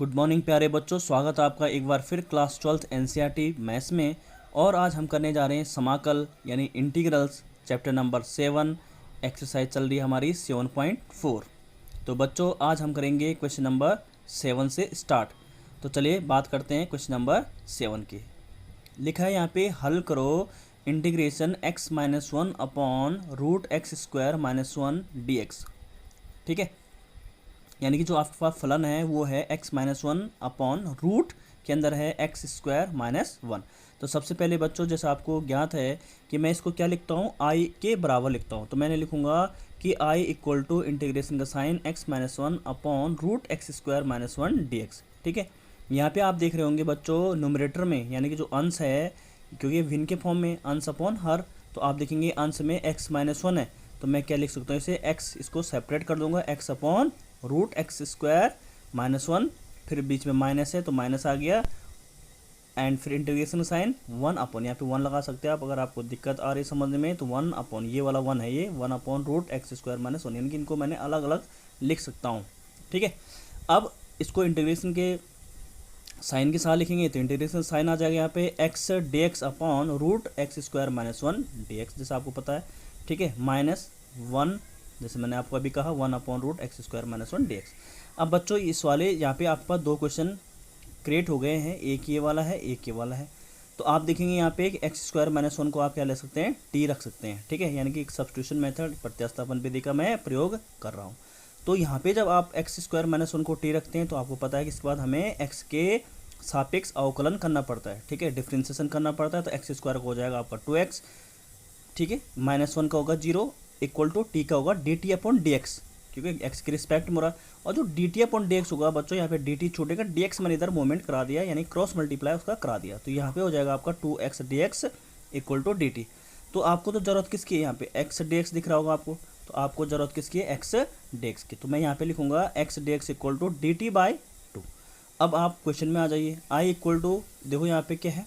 Good morning प्यारे बच्चों, स्वागत है आपका एक बार फिर क्लास 12th एनसीईआरटी मैथ्स में। और आज हम करने जा रहे हैं समाकल यानी इंटीग्रल्स चैप्टर नंबर 7। एक्सरसाइज चल रही है हमारी 7.4। तो बच्चों आज हम करेंगे क्वेश्चन नंबर 7 से स्टार्ट। तो चलिए बात करते हैं क्वेश्चन नंबर 7 की। लिखा है यहाँ पे, हल करो integration x-1 upon root x square -1 dx। ठीक है, यानी कि जो आपके पास फलन है वो है x-1 अपॉन रूट के अंदर है एक्स स्क्वायर -1। तो सबसे पहले बच्चों जैसा आपको ज्ञात है कि मैं इसको क्या लिखता हूँ, i के बराबर लिखता हूँ। तो मैंने लिखूंगा कि i इक्वल टू इंटीग्रेशन का sign x-1 upon root x square -1 dx। ठीक है, यहाँ पे आप देख रहे होंगे बच्चों न्यूमरेटर में यानी कि जो अंश है, क्योंकि भिन्न के फॉर्म में अंश अपॉन हर, तो आप देखेंगे अंश में x-1 है। तो मैं क्या लिख सकता हूँ इसे, x इसको सेपरेट कर दूंगा, x upon root x square -1, फिर बीच में माइनस है तो माइनस आ गया, एंड फिर इंटीग्रेशन साइन 1 अपॉन, यहाँ पे 1 लगा सकते हैं आप अगर आपको दिक्कत आ रही है समझने में। तो 1 अपॉन, ये वाला 1 है, ये 1 अपॉन रूट एक्स स्क्वायर -1, यानी कि इनको मैंने अलग अलग लिख सकता हूँ। ठीक है, अब इसको इंटीग्रेशन के साइन के साथ लिखेंगे तो इंटीग्रेशन साइन आ जाएगा यहाँ पे x dx upon root x square -1 dx, जैसा आपको पता है। ठीक है, -1 जैसे मैंने आपको अभी कहा 1 upon root x square -1 dx। अब बच्चों इस वाले यहाँ पे आपके पास दो क्वेश्चन क्रिएट हो गए हैं, एक ये वाला है एक ये वाला है। तो आप देखेंगे यहाँ पे एक्स स्क्वायर -1 को आप क्या ले सकते हैं, टी रख सकते हैं। ठीक है, यानी कि एक सब्स्टिट्यूशन मेथड प्रत्यास्थापन विधि का मैं प्रयोग कर रहा हूँ। तो यहाँ पे जब आप एक्स स्क्वायर -1 को टी रखते हैं तो आपको पता है कि इसके बाद हमें एक्स के सापेक्ष अवकलन करना पड़ता है। ठीक है, डिफ्रेंसिएशन करना पड़ता है। तो एक्स स्क्वायर का हो जाएगा आपका 2x। ठीक है, -1 का होगा 0 इक्वल टू टी का होगा D T upon D x, क्योंकि एक्स के रिस्पेक्ट में हो रहा। और जो D T upon D x होगा बच्चों, यहाँ पे डी टी छोटे का डी एक्स मैंने इधर मूवमेंट करा दिया, यानी क्रॉस मल्टीप्लाई उसका करा दिया। तो यहाँ पे हो जाएगा आपका 2x dx equal to d t. तो आपको तो जरूरत किसकी है, यहाँ पे एक्स डी एक्स दिख रहा होगा आपको, तो आपको जरूरत किसकी है, एक्स डी एक्स की। तो मैं यहाँ पे लिखूंगा x d x equal to d t by 2। अब आप क्वेश्चन में आ जाइए, आई इक्वल टू, देखो यहाँ पे क्या है,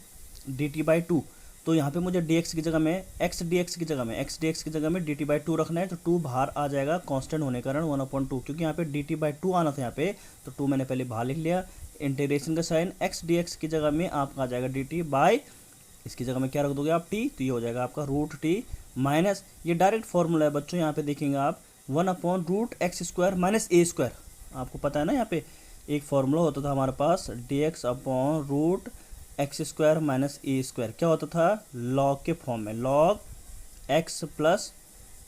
डी टी बाई 2। तो यहाँ पे मुझे dx की जगह में x dx की जगह में x dx की जगह में dt बाई 2 रखना है। तो 2 बाहर आ जाएगा कांस्टेंट होने के कारण 1/2, क्योंकि यहाँ पे dt बाई 2 आना था यहाँ पे, तो 2 मैंने पहले बाहर लिख लिया। इंटीग्रेशन का साइन x dx की जगह में आपका आ जाएगा dt बाई, इसकी जगह में क्या रख दोगे आप, t, तो ये हो जाएगा आपका रूट टी माइनस, ये डायरेक्ट फॉर्मूला है बच्चों। यहाँ पे देखेंगे आप 1 upon root x square minus a square, आपको पता है ना, यहाँ पे एक फॉर्मूला होता था हमारे पास dx upon root x square minus a square, क्या होता था, लॉग के फॉर्म में, log x plus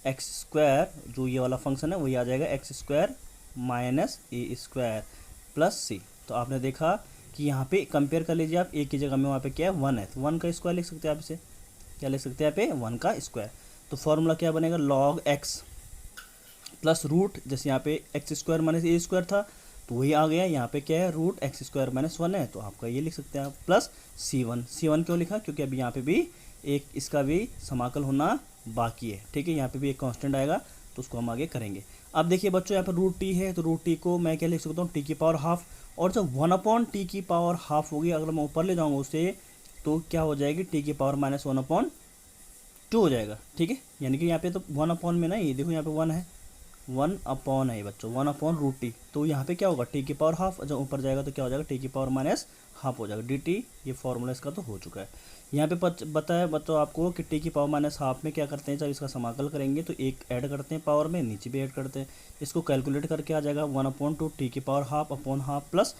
x square, जो ये वाला फंक्शन है वही आ जाएगा x square minus a square plus c. तो आपने देखा कि यहाँ पे कंपेयर कर लीजिए आप, ए की जगह में वहाँ पे क्या है 1 है, तो 1 का स्क्वायर लिख सकते हैं आप, इसे क्या लिख सकते हैं यहाँ पे 1 का स्क्वायर। तो फॉर्मूला क्या बनेगा, लॉग एक्स प्लस रूट, जैसे यहाँ पे x square minus a square था तो वही आ गया, यहाँ पे क्या है रूट एक्स स्क्वायर -1 है, तो आपका ये लिख सकते हैं आप, प्लस C1 क्यों लिखा, क्योंकि अभी यहाँ पे भी एक इसका भी समाकल होना बाकी है। ठीक है, यहाँ पे भी एक कांस्टेंट आएगा तो उसको हम आगे करेंगे। अब देखिए बच्चों यहाँ पे रूट टी है, तो रूट टी को मैं क्या लिख सकता हूँ, टी की पावर हाफ, और जब 1 अपॉन टी की पावर हाफ होगी, अगर मैं ऊपर ले जाऊँगा उसे तो क्या हो जाएगी, टी की पावर -1/2 हो जाएगा। ठीक है, यानी कि यहाँ पे तो 1 अपॉन में ना, ये देखो यहाँ पे 1 है, 1 अपॉन है बच्चों, 1 अपॉन रूट टी, तो यहाँ पे क्या होगा, टी की पावर हाफ, जब ऊपर जाएगा तो क्या हो जाएगा, टी की पावर माइनस हाफ हो जाएगा डी टी। ये फॉर्मूला इसका तो हो चुका है। यहाँ पे बताया बच्चों आपको कि टी की पावर माइनस हाफ में क्या करते हैं, जब इसका समाकल करेंगे तो एक ऐड करते हैं पावर में, नीचे भी ऐड करते हैं, इसको कैलकुलेट करके आ जाएगा 1/2 टी की power half upon half plus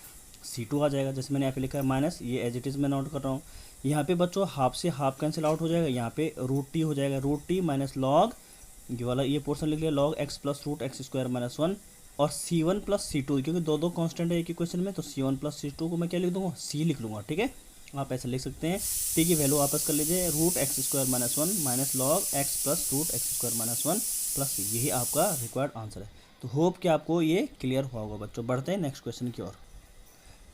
C2 आ जाएगा, जैसे मैंने यहाँ पे लिखा है माइनस, ये एज इट इज़ मैं नोट कर रहा हूँ। यहाँ पे बच्चों हाफ से हाफ कैंसिल आउट हो जाएगा, यहाँ पे रूट टी हो जाएगा, रूट टी माइनस लॉग, ये वाला ये पोर्शन लिख लिया, log x plus root x square -1 और C1 प्लस C2, क्योंकि दो कांस्टेंट है एक ही क्वेश्चन में, तो C1 प्लस C2 को मैं क्या लिख दूंगा, C लिख लूँगा। ठीक है, आप ऐसे लिख सकते हैं। टी की वैल्यू वापस कर लीजिए, root x square -1 minus log x plus root x square -1 plus C, यही आपका रिक्वायर्ड आंसर है। तो होप कि आपको ये क्लियर हुआ होगा बच्चों। बढ़ते हैं नेक्स्ट क्वेश्चन की ओर।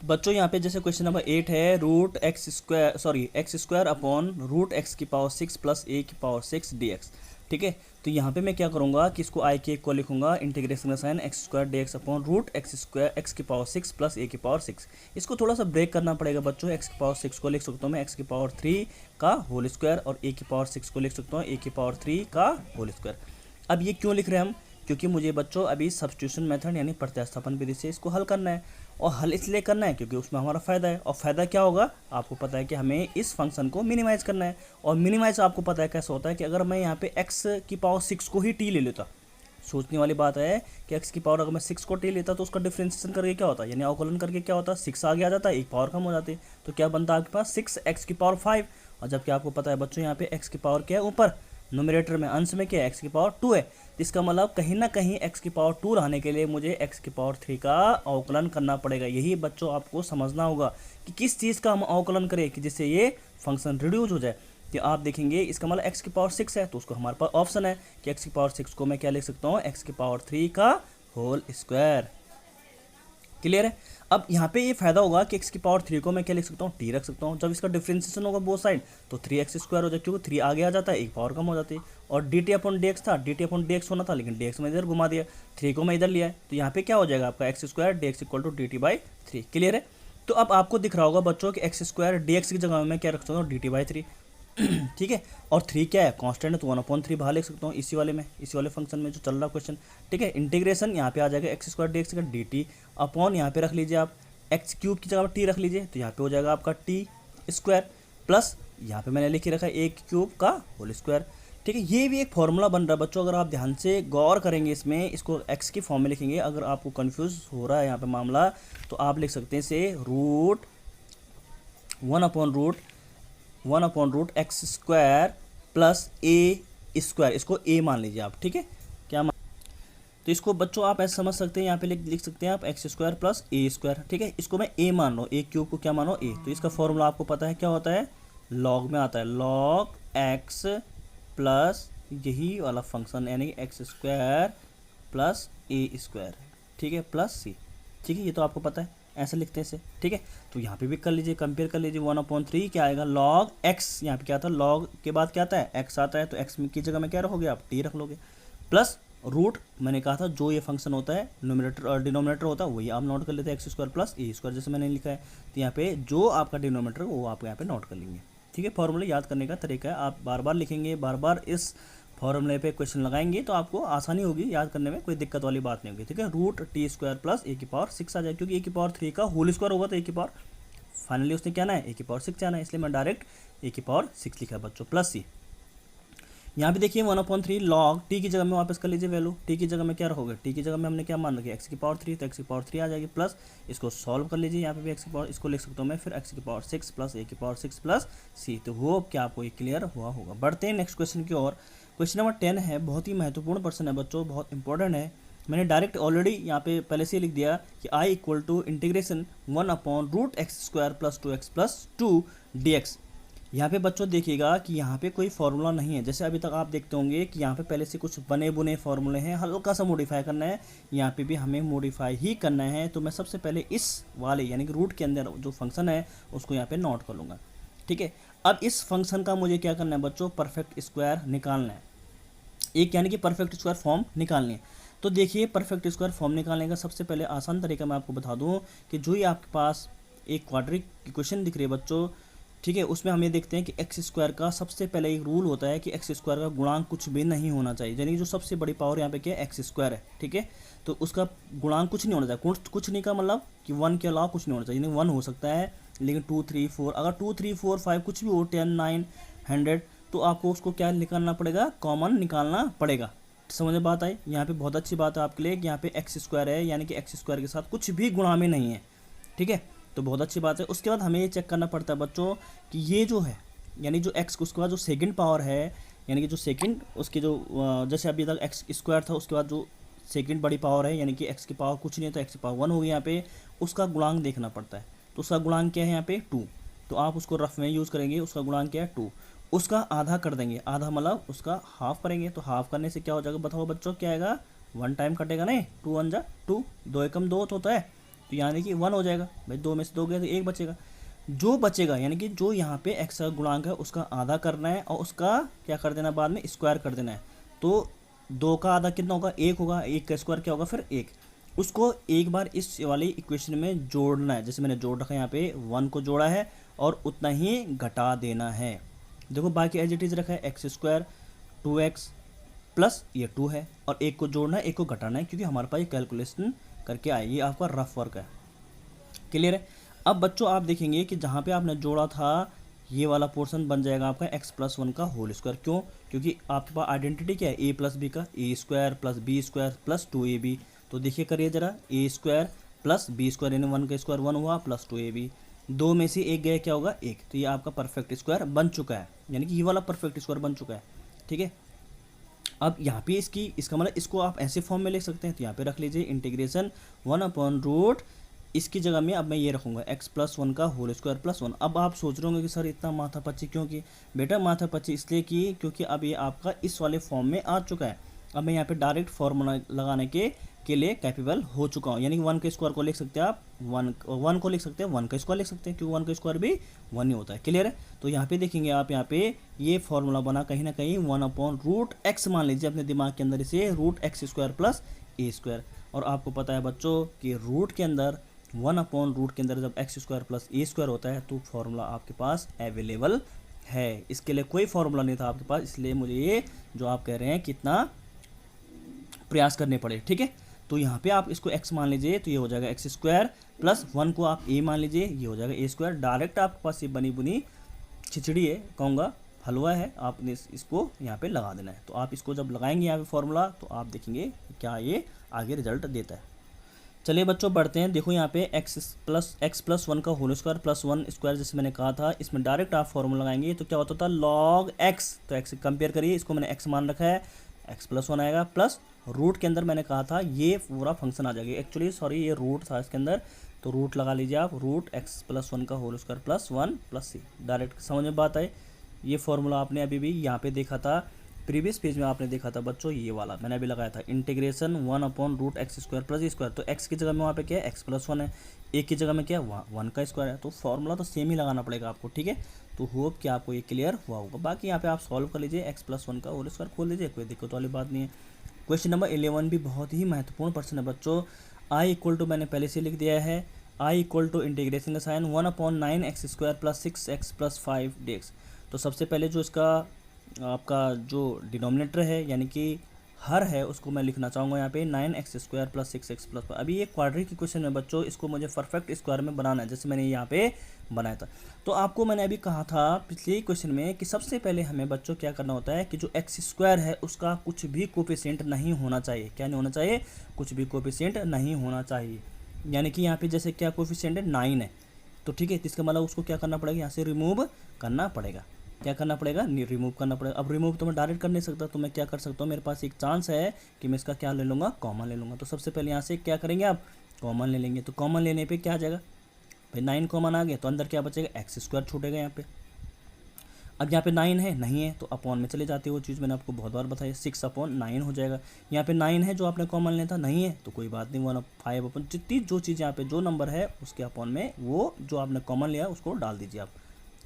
बच्चों यहाँ पे जैसे क्वेश्चन नंबर 8 है, root x square upon root x की पावर 6 प्लस ए की पावर 6 dx। ठीक है, तो यहाँ पे मैं क्या करूँगा कि इसको आई के को लिखूंगा, इंटीग्रेशन का sign x square dx upon root x square x की पावर 6 प्लस ए की पावर 6। इसको थोड़ा सा ब्रेक करना पड़ेगा बच्चों, एक्स की पावर 6 को लिख सकता हूँ मैं एक्स की पावर 3 का होल स्क्वायर, और ए की पावर 6 को लिख सकता हूँ ए की पावर 3 का होल स्क्वायर। अब ये क्यों लिख रहे हैं हम, क्योंकि मुझे बच्चों अभी सब्स्टिट्यूशन मेथड यानी प्रत्यास्थापन विधि से इसको हल करना है। और हल इसलिए करना है क्योंकि उसमें हमारा फ़ायदा है। और फ़ायदा क्या होगा, आपको पता है कि हमें इस फंक्शन को मिनिमाइज़ करना है। और मिनिमाइज़ आपको पता है कैसे होता है कि अगर मैं यहाँ पे x की पावर 6 को ही t ले लेता, सोचने वाली बात है कि x की पावर अगर मैं 6 को t लेता तो उसका डिफ्रेंशिएशन करके क्या होता, यानी अवकलन करके क्या होता, 6 आगे आ जाता है, एक पावर कम हो जाती, तो क्या बनता है आपके पास 6x की पावर 5। और जबकि आपको पता है बच्चों यहाँ पे x की पावर क्या है ऊपर, न्यूमरेटर में, अंश में क्या है, x की पावर 2 है। इसका मतलब कहीं ना कहीं x की पावर 2 रहने के लिए मुझे x की पावर 3 का अवकलन करना पड़ेगा। यही बच्चों आपको समझना होगा कि किस चीज़ का हम अवकलन करें कि जिससे ये फंक्शन रिड्यूस हो जाए। कि आप देखेंगे इसका मतलब x की पावर 6 है, तो उसको हमारे पास ऑप्शन है कि x की पावर 6 को मैं क्या लिख सकता हूँ, x की पावर 3 का होल स्क्वायर। क्लियर है। अब यहाँ पे ये फायदा होगा कि x की पावर 3 को मैं क्या लिख सकता हूँ, t रख सकता हूँ। जब इसका डिफ्रेंसिएशन होगा बोथ साइड तो 3x स्क्वायर हो जाए, क्योंकि 3 आगे आ जाता है, एक पावर कम हो जाती है। और dt अपॉन dx था, dt अपॉन dx होना था, लेकिन dx में इधर घुमा दिया, 3 को मैं इधर लिया है, तो यहाँ पे क्या हो जाएगा आपका x square dx equal to dt/3। Clear है। तो अब आपको दिख रहा होगा बच्चों कि x स्क्वायर dx की जगह में मैं क्या रख सकता हूँ, dt/3। ठीक है। और 3 क्या है, कांस्टेंट है, तो 1/3 बाहर लिख सकता हूँ इसी वाले में, इसी वाले फंक्शन में जो चल रहा क्वेश्चन। ठीक है। इंटीग्रेशन यहाँ पे आ जाएगा x स्क्वायर dx का dt अपॉन यहाँ पे रख लीजिए आप एक्स क्यूब की जगह t रख लीजिए, तो यहाँ पे हो जाएगा आपका टी स्क्वायर प्लस यहाँ पे मैंने लिख रखा है एक क्यूब का होल स्क्वायर। ठीक है। ये भी एक फॉर्मूला बन रहा है बच्चों, अगर आप ध्यान से गौर करेंगे इसमें, इसको x की फॉर्म में लिखेंगे। अगर आपको कंफ्यूज हो रहा है यहाँ पे मामला, तो आप लिख सकते हैं इसे root one upon root x square plus a square, इसको a मान लीजिए आप। ठीक है। क्या तो इसको बच्चों आप ऐसे समझ सकते हैं, यहाँ पे लिख सकते हैं आप x square plus a square. ठीक है। इसको मैं ए मान रहा हूँ, ए क्यूब को क्या मानो, ए। तो इसका फॉर्मूला आपको पता है क्या होता है, लॉग में आता है, लॉग एक्स प्लस यही वाला फंक्शन यानी x square plus a square. ठीक है, प्लस सी। ठीक है, ये तो आपको पता है, ऐसे लिखते हैं इसे। ठीक है। तो यहाँ पे भी कर लीजिए, कंपेयर कर लीजिए, 1/3 क्या आएगा, लॉग एक्स, यहाँ पे क्या आता है, लॉग के बाद क्या आता है, एक्स आता है, तो एक्स की जगह में क्या रखोगे आप, टी रख लोगे, प्लस रूट मैंने कहा था जो ये फंक्शन होता है न्यूमरेटर और डिनोमिनेटर होता है वही आप नोट कर लेते हैं, x square plus a square, जैसे मैंने लिखा है। तो यहाँ पे जो आपका डिनोमिनेटर वो आप यहाँ पे नोट कर लेंगे। ठीक है। फॉर्मूले याद करने का तरीका है, आप बार बार लिखेंगे, बार बार इस फॉर्मूले पे क्वेश्चन लगाएंगे तो आपको आसानी होगी याद करने में, कोई दिक्कत वाली बात नहीं होगी। ठीक है। Root T square plus a की पावर 6 आ जाए, क्योंकि ए की पावर 3 का होल स्क्वायर होगा तो ए की पावर फाइनली उसने क्या आना है, ए की पावर 6 आना है, इसलिए मैं डायरेक्ट ए की पावर 6 लिखा है बच्चों, प्लस सी। यहाँ पे देखिए 1/3 लॉग टी की जगह में वापस कर लीजिए वैल्यू, टी की जगह में क्या रखोगे, टी की जगह में हमने क्या मान रखी है, एक्स की पावर 3, तो एक्स की पावर 3 आ जाएगी, प्लस इसको सॉल्व कर लीजिए, यहाँ पे भी एक्स की पावर, इसको लिख सकता हूँ मैं फिर एक्स की पावर 6 प्लस ए की पावर 6 प्लस सी। तो वो क्या आपको ये क्लियर हुआ होगा। बढ़ते हैं नेक्स्ट क्वेश्चन की ओर। क्वेश्चन नंबर 10 है, बहुत ही महत्वपूर्ण प्रश्न है बच्चों, बहुत इंपॉर्टेंट है। मैंने डायरेक्ट ऑलरेडी यहाँ पे पहले से लिख दिया कि I equal to integration 1/√x² plus 2x plus 2 dx। यहाँ पे बच्चों देखिएगा कि यहाँ पे कोई फार्मूला नहीं है, जैसे अभी तक आप देखते होंगे कि यहाँ पे पहले से कुछ बने बुने फार्मूले हैं, हल्का सा मॉडिफाई करना है, यहाँ पे भी हमें मॉडिफाई ही करना है। तो मैं सबसे पहले इस वाले यानी कि रूट के अंदर जो फंक्शन है उसको यहाँ पे नोट कर लूँगा। ठीक है। अब इस फंक्शन का मुझे क्या करना है बच्चों, परफेक्ट स्क्वायर निकालना है, एक यानी कि परफेक्ट स्क्वायर फॉर्म निकालनी है। तो देखिए परफेक्ट स्क्वायर फॉर्म निकालने का सबसे पहले आसान तरीका मैं आपको बता दूँ कि जो ही आपके पास एक क्वाड्रिक इक्वेशन दिख रही है बच्चों, ठीक है, उसमें हम ये देखते हैं कि एक्स स्क्वायर का सबसे पहले एक रूल होता है कि एक्स स्क्वायर का गुणांक कुछ भी नहीं होना चाहिए, यानी कि जो सबसे बड़ी पावर यहाँ पे क्या है, एक्स स्क्वायर है। ठीक है। तो उसका गुणांक कुछ नहीं होना चाहिए, कुछ नहीं का मतलब कि 1 के अलावा कुछ नहीं होना चाहिए, यानी 1 हो सकता है लेकिन 2 3 4, अगर 2 3 4 5 कुछ भी हो, 10 9 100, तो आपको उसको क्या निकालना पड़ेगा, कॉमन निकालना पड़ेगा। समझ में बात आई। यहाँ पे बहुत अच्छी बात है आपके लिए कि यहाँ पे एक्स स्क्वायर है, यानी कि एक्स स्क्वायर के साथ कुछ भी गुणा में नहीं है। ठीक है। तो बहुत अच्छी बात है। उसके बाद हमें ये चेक करना पड़ता है बच्चों कि ये जो है यानी जो एक्स, उसके बाद जो सेकंड पावर है यानी कि जो सेकंड उसकी जो जैसे अभी तक एक्स स्क्वायर था, उसके बाद जो सेकंड बड़ी पावर है यानी कि एक्स की पावर कुछ नहीं है तो एक्स की पावर 1 होगी, यहाँ पे उसका गुणांक देखना पड़ता है। तो उसका गुणांक क्या है यहाँ पे 2, तो आप उसको रफ में यूज़ करेंगे, उसका गुणांक क्या है 2, उसका आधा कर देंगे, आधा मतलब उसका हाफ करेंगे, तो हाफ करने से क्या हो जाएगा बताओ बच्चों, क्या आएगा, 1 टाइम कटेगा नहीं, 2 1 जा 2, 2 एकम 2 तो होता है, तो यानी कि 1 हो जाएगा भाई, 2 में से 2 गया तो 1 बचेगा। जो बचेगा यानी कि जो यहाँ पे एक्स का गुणांक है उसका आधा करना है और उसका क्या कर देना बाद में, स्क्वायर कर देना है। तो 2 का आधा कितना होगा, 1 होगा, 1 का स्क्वायर क्या होगा फिर 1, उसको एक बार इस वाली इक्वेशन में जोड़ना है, जैसे मैंने जोड़ रखा है यहाँ पे 1 को जोड़ा है और उतना ही घटा देना है। देखो बाकी एज इट इज़ रखा है, एक्स स्क्वायर 2x प्लस ये 2 है और 1 को जोड़ना है 1 को घटाना है, क्योंकि हमारे पास ये कैलकुलेशन करके आए, ये आपका रफ वर्क है। क्लियर है। अब बच्चों आप देखेंगे कि जहाँ पे आपने जोड़ा था ये वाला पोर्शन बन जाएगा आपका एक्स प्लस वन का होल स्क्वायर। क्यों? क्योंकि आपके पास आइडेंटिटी क्या है, ए प्लस बी का, a square plus b square plus 2ab। तो देखिए करिए जरा, a square plus b square यानी 1 का स्क्वायर 1 हुआ प्लस 2ab, दो में से एक गया क्या होगा, एक। तो ये आपका परफेक्ट स्क्वायर बन चुका है, यानी कि ये वाला परफेक्ट स्क्वायर बन चुका है। ठीक है, अब यहाँ पे इसका मतलब इसको आप ऐसे फॉर्म में लिख सकते हैं। तो यहाँ पे रख लीजिए इंटीग्रेशन 1/रूट, इसकी जगह में अब मैं ये रखूँगा एक्स प्लस वन का होल स्क्वायर प्लस 1। अब आप सोच रहे होंगे कि सर इतना माथापच्ची क्यों की? बेटा माथापच्ची इसलिए की क्योंकि अब ये आपका इस वाले फॉर्म में आ चुका है। अब मैं यहाँ पे डायरेक्ट फॉर्मूला लगाने के लिए कैपेबल हो चुका हूँ। यानी कि 1 के स्क्वायर को लिख सकते हैं आप, 1 को लिख सकते हैं, 1 का स्क्वायर लिख सकते हैं, क्योंकि 1 का स्क्वायर भी 1 ही होता है। क्लियर है। तो यहाँ पे देखेंगे आप, यहाँ पे ये फॉर्मूला बना कहीं ना कहीं 1/रूट x, मान लीजिए अपने दिमाग के अंदर इसे root x square plus a square. और आपको पता है बच्चों कि रूट के अंदर 1/रूट के अंदर जब x square plus a square होता है तो फॉर्मूला आपके पास अवेलेबल है। इसके लिए कोई फॉर्मूला नहीं था आपके पास, इसलिए मुझे ये जो आप कह रहे हैं कितना प्रयास करने पड़े। ठीक है, तो यहाँ पे आप इसको x मान लीजिए, तो ये हो जाएगा एक्स स्क्वायर प्लस 1 को आप a मान लीजिए, ये हो जाएगा ए स्क्वायर। डायरेक्ट आपके पास ये बनी बुनी खिचड़ी है, कहूँगा हलवा है, आपने इसको यहाँ पे लगा देना है। तो आप इसको जब लगाएंगे यहाँ पे फॉर्मूला, तो आप देखेंगे क्या ये आगे रिजल्ट देता है। चलिए बच्चों बढ़ते हैं। देखो यहाँ पे एक्स प्लस 1 का होल स्क्वायर प्लस 1 स्क्वायर, जैसे मैंने कहा था, इसमें डायरेक्ट आप फॉर्मूला लगाएंगे तो क्या होता था, लॉग एक्स। तो एक्स कंपेयर करिए, इसको मैंने एक्स मान रखा है, एक्स प्लस 1 आएगा प्लस रूट के अंदर मैंने कहा था ये पूरा फंक्शन आ जाएगा। एक्चुअली सॉरी ये रूट था इसके अंदर, तो रूट लगा लीजिए आप, रूट एक्स प्लस 1 का होल स्क्वायर प्लस 1 प्लस सी। डायरेक्ट समझ में बात आई। ये फॉर्मूला आपने अभी भी यहाँ पे देखा था, प्रीवियस पेज में आपने देखा था बच्चों, ये वाला मैंने अभी लगाया था, integration 1/रूट x square plus E square. तो एक्स की जगह में वहाँ पे क्या है, एक्स प्लस 1 है, ए की जगह में क्या है, 1 का स्क्वायर है। तो फॉर्मूला तो सेम ही लगाना पड़ेगा आपको। ठीक है, तो होप कि आपको ये क्लियर हुआ होगा। बाकी यहाँ पे आप सॉल्व कर लीजिए, एक्स प्लस 1 का होल स्क्वायर खोल लीजिए, कोई दिक्कत वाली बात नहीं है। क्वेश्चन नंबर 11 भी बहुत ही महत्वपूर्ण प्रश्न है बच्चों। आई इक्वल टू मैंने पहले से लिख दिया है, आई इक्वल टू इंटीग्रेशन का sign 1/9 x square plus 6x plus 5 dx। तो सबसे पहले जो इसका आपका जो डिनोमिनेटर है यानी कि हर है, उसको मैं लिखना चाहूँगा यहाँ पे 9x square plus 6x plus 5। अभी ये क्वाड्रेटिक इक्वेशन है बच्चों, इसको मुझे परफेक्ट स्क्वायर में बनाना है, जैसे मैंने यहाँ पे बनाया था। तो आपको मैंने अभी कहा था पिछले क्वेश्चन में कि सबसे पहले हमें बच्चों क्या करना होता है कि जो एक्स स्क्वायर है उसका कुछ भी कोफिशिएंट नहीं होना चाहिए। क्या नहीं होना चाहिए, कुछ भी कोफिशिएंट नहीं होना चाहिए। यानी कि यहाँ पे जैसे क्या कोफिशिएंट है, 9 है, तो ठीक है, इसका मतलब उसको क्या करना पड़ेगा, यहाँ से रिमूव करना पड़ेगा। क्या करना पड़ेगा, रिमूव करना पड़ेगा। अब रिमूव तो मैं डायरेक्ट कर नहीं सकता, तो मैं क्या कर सकता हूँ, मेरे पास एक चांस है कि मैं इसका क्या ले लूँगा, कॉमन ले लूँगा। तो सबसे पहले यहाँ से क्या करेंगे आप, कॉमन ले लेंगे। तो कॉमन लेने पे क्या आ जाएगा भाई, 9 कॉमन आ गया, तो अंदर क्या बचेगा, एक्स स्क्वायर छूटेगा यहाँ पे। अब यहाँ पे 9 है, नहीं है, तो अपॉन में चले जाते हैं, वो चीज़ मैंने आपको बहुत बार बताई, 6/9 हो जाएगा। यहाँ पे 9 है जो आपने कॉमन लेना था, नहीं है, तो कोई बात नहीं, 1/5 जितनी जो चीज़ यहाँ पे जो नंबर है उसके अपॉन में वो जो आपने कॉमन लिया उसको डाल दीजिए आप।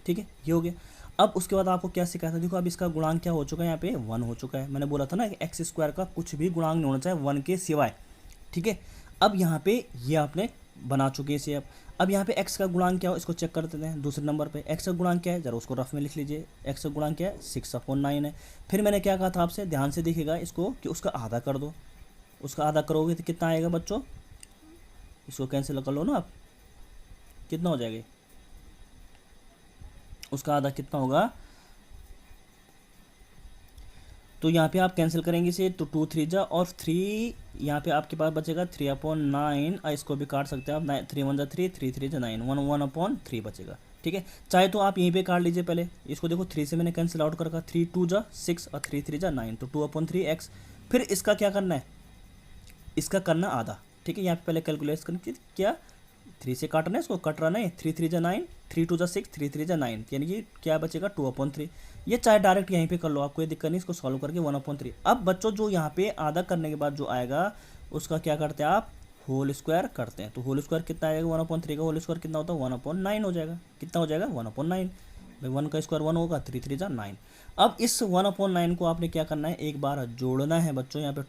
ठीक है, ये हो गया। अब उसके बाद आपको क्या सिखाया था, देखो अब इसका गुणांक क्या हो चुका है, यहाँ पे 1 हो चुका है। मैंने बोला था ना कि एक्स स्क्वायर का कुछ भी गुणांक नहीं होना चाहिए 1 के सिवाय। ठीक है, अब यहाँ पे ये आपने बना चुके हैं इसे। अब यहाँ पे x का गुणांक क्या हो, इसको चेक कर देते हैं। दूसरे नंबर पे x का गुणांक क्या है, जरा उसको रफ में लिख लीजिए। x का गुणांक क्या है, 6/9 है। फिर मैंने क्या कहा था आपसे, ध्यान से देखिएगा इसको, कि उसका आधा कर दो। उसका आधा करोगे तो कितना आएगा बच्चों, इसको कैंसिल कर लो ना आप, कितना हो जाएगा, उसका आधा कितना होगा, तो यहाँ पे आप कैंसिल करेंगे इसे, तो 2 3 जा और 3 यहाँ पे आपके पास बचेगा 3/9। इसको भी काट सकते हैं आप, 3 1 जा 3, 3 3 जा 9, 1/3 बचेगा। ठीक है, चाहे तो आप यहीं पे काट लीजिए पहले इसको। देखो 3 से मैंने कैंसिल आउट कर रखा, 3 2 जा 6 और 3 3 जा 9, तो 2/3x। फिर इसका क्या करना है, इसका करना आधा। ठीक है, यहाँ पे पहले कैलकुलेट करके क्या, 3 से काटना है, इसको कट रहा नहीं, 3 3 जा 9, 3 2 जा 6, 3 3 जा 9, यानी कि क्या बचेगा 2/3। ये चाहे डायरेक्ट यहीं पे कर लो आप, कोई दिक्कत नहीं, इसको सॉल्व करके 1/3। अब बच्चों जो यहाँ पे आधा करने के बाद जो आएगा उसका क्या करते हैं आप, होल स्क्वायर करते हैं। तो होल स्क्वायर कितना आएगा, 1/3 का होल स्क्वायर कितना होता है, 1/9 हो जाएगा। कितना हो जाएगा, 1/9। भाई 1 का स्क्वायर 1 होगा, 3 3 जा 9। अब इस 1/9 को आपने क्या करना है, एक बार जोड़ना है बच्चों। यहाँ पे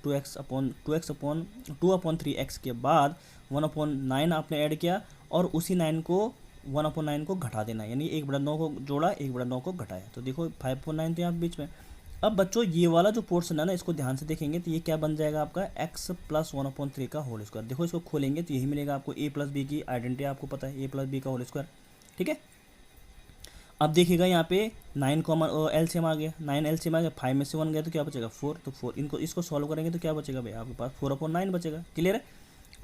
2/3x के बाद 1/9 आपने ऐड किया, और उसी 9 को 1/9 को घटा देना, यानी 1/9 को जोड़ा, 1/9 को घटाया। तो देखो 5/9 तो यहाँ बीच में। अब बच्चों ये वाला जो पोर्शन है ना, इसको ध्यान से देखेंगे तो ये क्या बन जाएगा आपका x प्लस 1/3 का होल स्क्वायर। देखो इसको खोलेंगे तो यही मिलेगा आपको, a प्लस बी की आइडेंटिटी आपको पता है, a प्लस बी का होल स्क्वायर। ठीक है, अब देखिएगा यहाँ पे 9 कॉमन एलसीएम आ गया, 9 एलसीएम आ गया, 5 में से 1 गया तो क्या बचेगा 4, तो 4 इनको इसको सॉल्व करेंगे तो क्या बचेगा भाई आपके पास 4/9 बचेगा। क्लियर है।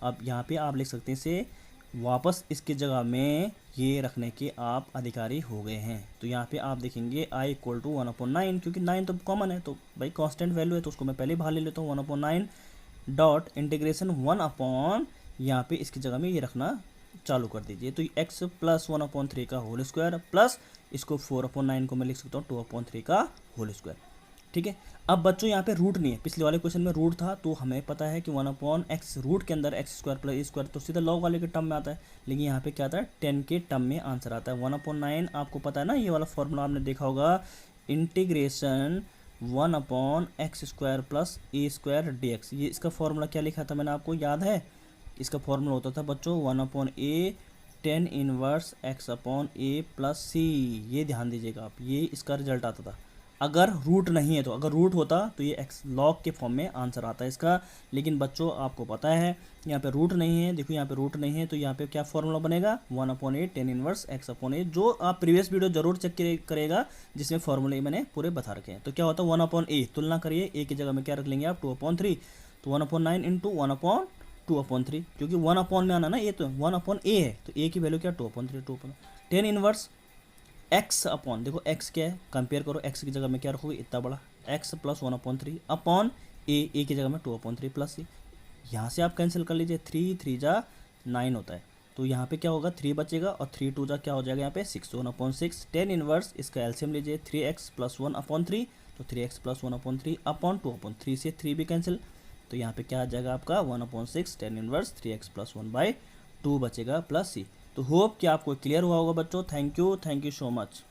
अब यहाँ पे आप लिख सकते हैं इसे वापस इसकी जगह में ये रखने के आप अधिकारी हो गए हैं। तो यहाँ पे आप देखेंगे i इक्वल टू 1/9, क्योंकि 9 तो कॉमन है तो भाई कांस्टेंट वैल्यू है तो उसको मैं पहले बाहर ले लेता हूँ। 1/9 डॉट इंटीग्रेशन 1 अपॉन, यहाँ पे इसकी जगह में ये रखना चालू कर दीजिए। तो x प्लस 1/3 का होल स्क्वायर प्लस इसको 4/9 को मैं लिख सकता हूँ 2/3 का होल स्क्वायर। ठीक है, अब बच्चों यहाँ पे रूट नहीं है, पिछले वाले क्वेश्चन में रूट था तो हमें पता है कि 1/x रूट के अंदर x square plus a square तो सीधा लॉग वाले के टर्म में आता है, लेकिन यहाँ पे क्या आता है 10 के टर्म में आंसर आता है। 1/9 आपको पता है ना, ये वाला फॉर्मूला आपने देखा होगा, integration 1/x square plus a square dx। ये इसका फॉर्मूला क्या लिखा था मैंने, आपको याद है? इसका फॉर्मूला होता था बच्चों 1/a 10 inverse x/a plus c। ये ध्यान दीजिएगा आप, ये इसका रिजल्ट आता था अगर रूट नहीं है तो। अगर रूट होता तो ये एक्स लॉग के फॉर्म में आंसर आता है इसका, लेकिन बच्चों आपको पता है यहाँ पे रूट नहीं है। देखो यहाँ पे रूट नहीं है तो यहाँ पे क्या फॉर्मूला बनेगा 1/a 10 इनवर्स x/a, जो आप प्रीवियस वीडियो जरूर चेक करेगा जिसमें फॉर्मूले मैंने पूरे बता रखे हैं। तो क्या होता है 1/a, तुलना करिए a की जगह में क्या रख लेंगे आप 2/3, तो 1/9 इंटू 1/2/3, क्योंकि 1 में आना ना, ये तो 1/a है तो a की वैल्यू क्या 2/3, 10 इनवर्स x अपॉन, देखो x क्या है, कंपेयर करो, x की जगह में क्या रखोगे इतना बड़ा x प्लस 1/3 अपॉन a की जगह में 2/3 प्लस c। यहाँ से आप कैंसिल कर लीजिए, 3 3 जा 9 होता है, तो यहाँ पे क्या होगा 3 बचेगा और 3 2 जा क्या हो जाएगा यहाँ पे 6, 1/6 10 इनवर्स, इसका एलसीएम लीजिए 3x प्लस 1/3, तो 3x प्लस 1/3 अपॉन 2/3 से 3 भी कैंसिल, तो यहाँ पे क्या आ जाएगा आपका 1/6 10 इनवर्स 3x प्लस 1/2 बचेगा प्लस c। तो होप कि आपको क्लियर हुआ होगा बच्चों। Thank you so much.